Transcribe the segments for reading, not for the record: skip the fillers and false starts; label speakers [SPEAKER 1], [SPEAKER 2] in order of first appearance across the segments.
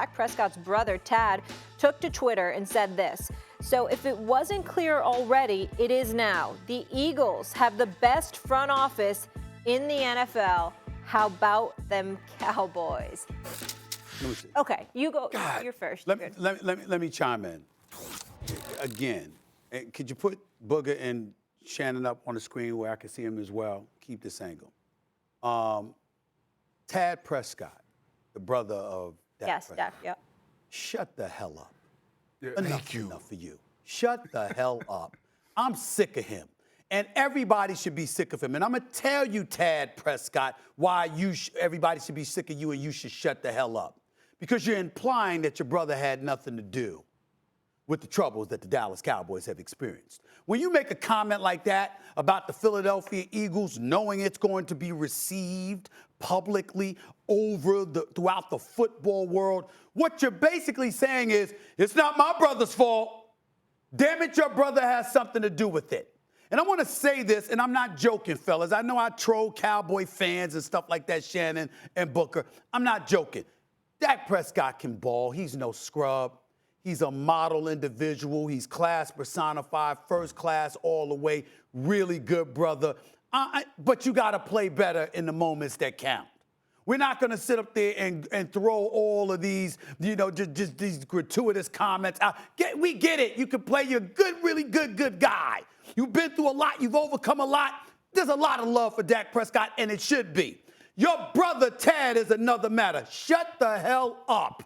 [SPEAKER 1] Dak Prescott's brother, Tad, took to Twitter and said this. So if it wasn't clear already, it is now. The Eagles have the best front office in the NFL. How about them Cowboys? Okay, you go.
[SPEAKER 2] God,
[SPEAKER 1] You're first.
[SPEAKER 2] Let me chime in. Again, could you put Booger and Shannon up on the screen where I can see him as well? Keep this angle. Tad Prescott, the brother of Dak Prescott.
[SPEAKER 1] Dak, yeah.
[SPEAKER 2] Shut the hell up.
[SPEAKER 3] Yeah,
[SPEAKER 2] Enough for you. Shut the hell up. I'm sick of him. And everybody should be sick of him. And I'm going to tell you, Tad Prescott, why everybody should be sick of you and you should shut the hell up. Because you're implying that your brother had nothing to do with the troubles that the Dallas Cowboys have experienced. When you make a comment like that about the Philadelphia Eagles, knowing it's going to be received publicly throughout the football world, what you're basically saying is, it's not my brother's fault. Damn it, your brother has something to do with it. And I want to say this, and I'm not joking, fellas. I know I troll Cowboy fans and stuff like that, Shannon and Booker. I'm not joking. Dak Prescott can ball. He's no scrub. He's a model individual. He's class personified, first class all the way. Really good brother. But you got to play better in the moments that count. We're not going to sit up there and throw all of these, just these gratuitous comments out. We get it. You can play. You're a good, really good guy. You've been through a lot. You've overcome a lot. There's a lot of love for Dak Prescott, and it should be. Your brother Tad is another matter. Shut the hell up.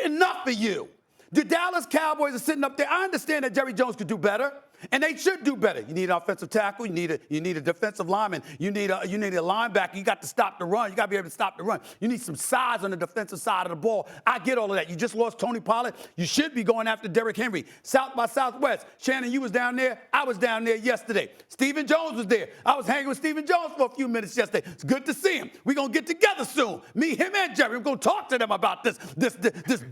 [SPEAKER 2] Enough of you. The Dallas Cowboys are sitting up there. I understand that Jerry Jones could do better, and they should do better. You need an offensive tackle. You need a defensive lineman. You need a linebacker. You got to stop the run. You got to be able to stop the run. You need some size on the defensive side of the ball. I get all of that. You just lost Tony Pollard. You should be going after Derrick Henry. South by Southwest. Shannon, you was down there. I was down there yesterday. Stephen Jones was there. I was hanging with Stephen Jones for a few minutes yesterday. It's good to see him. We're going to get together soon. Me, him, and Jerry. We're going to talk to them about this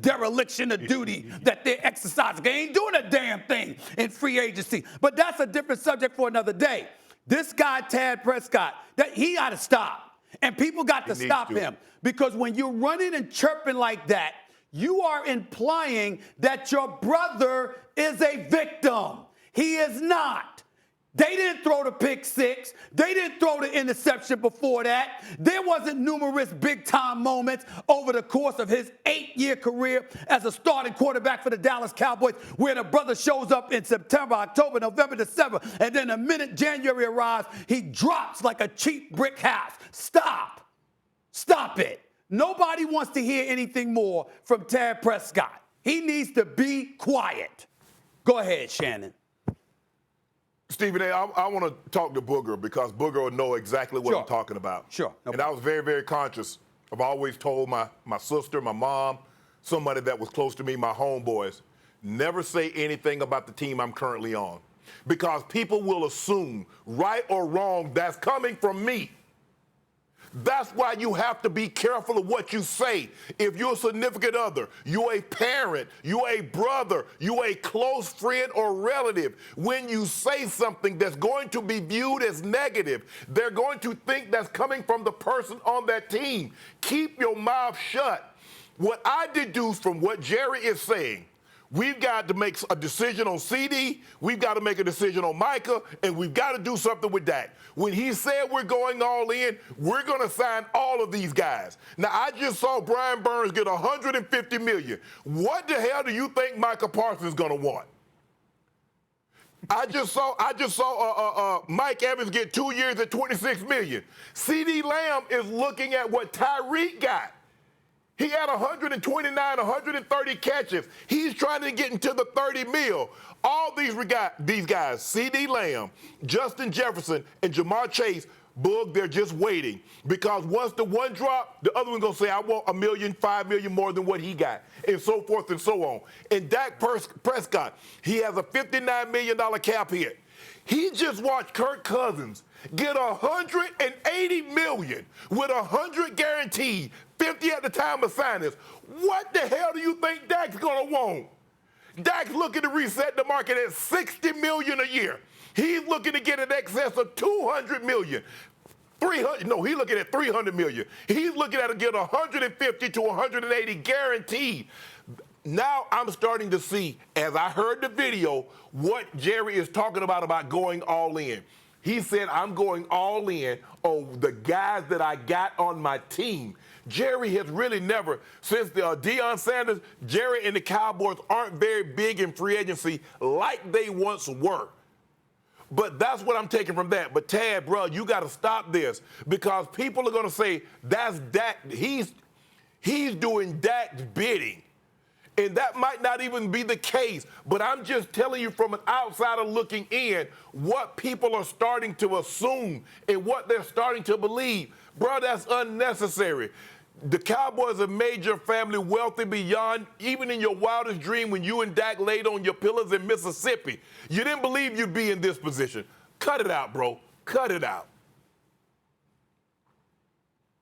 [SPEAKER 2] dereliction of duty that they're exercising. They ain't doing a damn thing in free agency. But that's a different subject for another day. This guy, Tad Prescott, he got to stop. And people got to stop him. Because when you're running and chirping like that, you are implying that your brother is a victim. He is not. They didn't throw the pick six. They didn't throw the interception before that. There wasn't numerous big-time moments over the course of his 8-year career as a starting quarterback for the Dallas Cowboys where the brother shows up in September, October, November, December, and then the minute January arrives, he drops like a cheap brick house. Stop. Stop it. Nobody wants to hear anything more from Tad Prescott. He needs to be quiet. Go ahead, Shannon.
[SPEAKER 3] Stephen A., I want to talk to Booger because Booger will know exactly what I'm talking about.
[SPEAKER 2] Sure.
[SPEAKER 3] And I was very, very conscious. I've always told my sister, my mom, somebody that was close to me, my homeboys, never say anything about the team I'm currently on. Because people will assume, right or wrong, that's coming from me. That's why you have to be careful of what you say. If you're a significant other, you're a parent, you're a brother, you're a close friend or relative, when you say something that's going to be viewed as negative, they're going to think that's coming from the person on that team. Keep your mouth shut. What I deduce from what Jerry is saying, we've got to make a decision on CD, we've got to make a decision on Micah, and we've got to do something with Dak. When he said we're going all in, we're going to sign all of these guys. Now, I just saw Brian Burns get $150 million. What the hell do you think Micah Parsons is going to want? I just saw Mike Evans get 2 years at $26 million. CD Lamb is looking at what Tyreek got. He had 129, 130 catches. He's trying to get into the 30 mil. All these guys, C.D. Lamb, Justin Jefferson, and Jamar Chase, Boog, they're just waiting. Because once the one drop, the other one's going to say, I want $1 million, $5 million more than what he got, and so forth and so on. And Dak Prescott, he has a $59 million cap hit. He just watched Kirk Cousins get $180 million with 100 guaranteed, 50 at the time of signings. What the hell do you think Dak's going to want? Dak's looking to reset the market at $60 million a year. He's looking to get in excess of $200 million. 300. No, he's looking at 300 million. He's looking at getting 150 to 180 guaranteed. Now I'm starting to see, as I heard the video, what Jerry is talking about going all in. He said, I'm going all in on the guys that I got on my team. Jerry has really never, since Deion Sanders, Jerry and the Cowboys aren't very big in free agency like they once were. But that's what I'm taking from that. But Tad, bro, you got to stop this because people are going to say that's Dak. He's doing Dak's bidding. And that might not even be the case, but I'm just telling you from an outsider looking in what people are starting to assume and what they're starting to believe. Bro, that's unnecessary. The Cowboys have made your family wealthy beyond even in your wildest dream when you and Dak laid on your pillows in Mississippi. You didn't believe you'd be in this position. Cut it out, bro. Cut it out.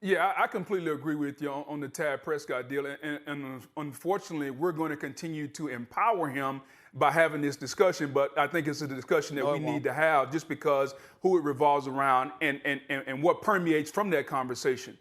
[SPEAKER 4] Yeah, I completely agree with you on the Tad Prescott deal. And unfortunately, we're going to continue to empower him by having this discussion. But I think it's a discussion that we need to have just because who it revolves around and what permeates from that conversation.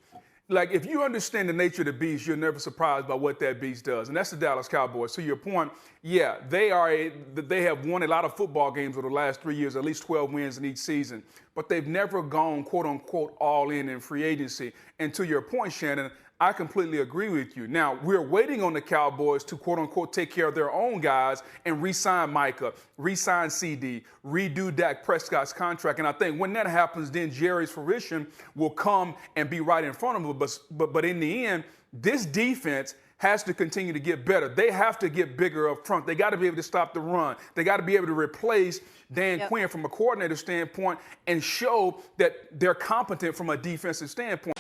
[SPEAKER 4] Like, if you understand the nature of the beast, you're never surprised by what that beast does. And that's the Dallas Cowboys. To your point, yeah, they have won a lot of football games over the last 3 years, at least 12 wins in each season. But they've never gone, quote unquote, all in free agency. And to your point, Shannon, I completely agree with you. Now, we're waiting on the Cowboys to, quote unquote, take care of their own guys and re-sign Micah, re-sign CD, redo Dak Prescott's contract. And I think when that happens, then Jerry's fruition will come and be right in front of him. But in the end, this defense has to continue to get better. They have to get bigger up front. They got to be able to stop the run. They got to be able to replace Dan Quinn from a coordinator standpoint and show that they're competent from a defensive standpoint.